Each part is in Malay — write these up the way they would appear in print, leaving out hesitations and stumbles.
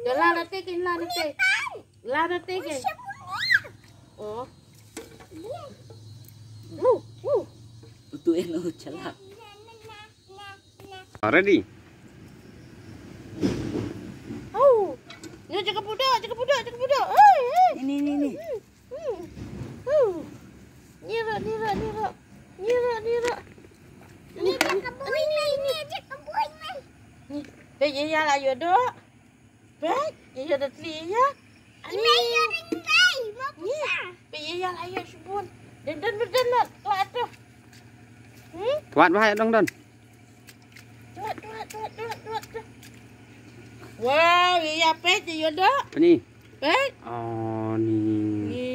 Dah lah nanti ke, lah nanti. Lah nanti ke. Oh. Itu elo celak. Ready? Oh. Ni jaga budak. Ini. Nira. Ni jaga budak. Ni. Hei, ya lah yo dok. Baik, ya dah teli ya. Ini ya ringai, mau pergi ya lah ya subun. Dan lah, kelat tu. Tuat bahaya dong Don. Tuat. Wow, ya pet ya dok. Apa ni? Pet. Oh ni. Ni.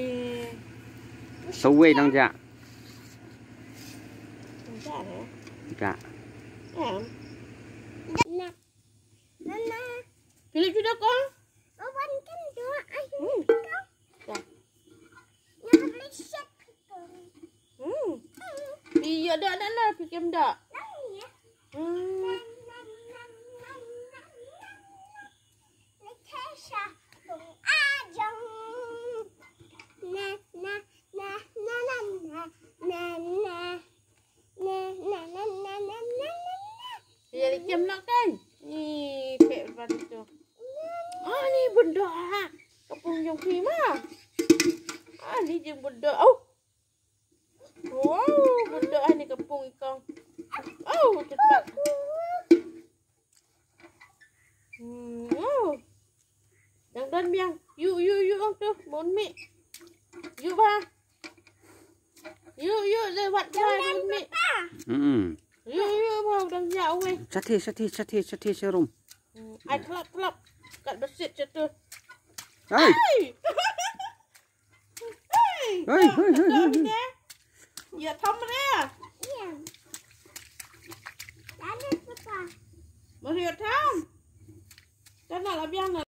Suwe dong jak. Enggak ya. Jak. Nana. Pilih sudah kau? Awan kan doa ayo. Iya dah lah fikir dah. Jadi jam nak kan? Ni pek pada tu. Ah ni benda ha. Kapung yang prima. Ah ni je benda. Oh. Wow, benda ni kapung ikan. Oh, cepat. Oh. Dan biang. You ang tu, mon mi. You ba. You lewat jalan mon mi. You mau dah jauh weh. Cati serum. Ai kelap. Kat besit je tu. Hai. Hei. Ya thăm nè. Mà hiểu thăm. Cái nào là biang này.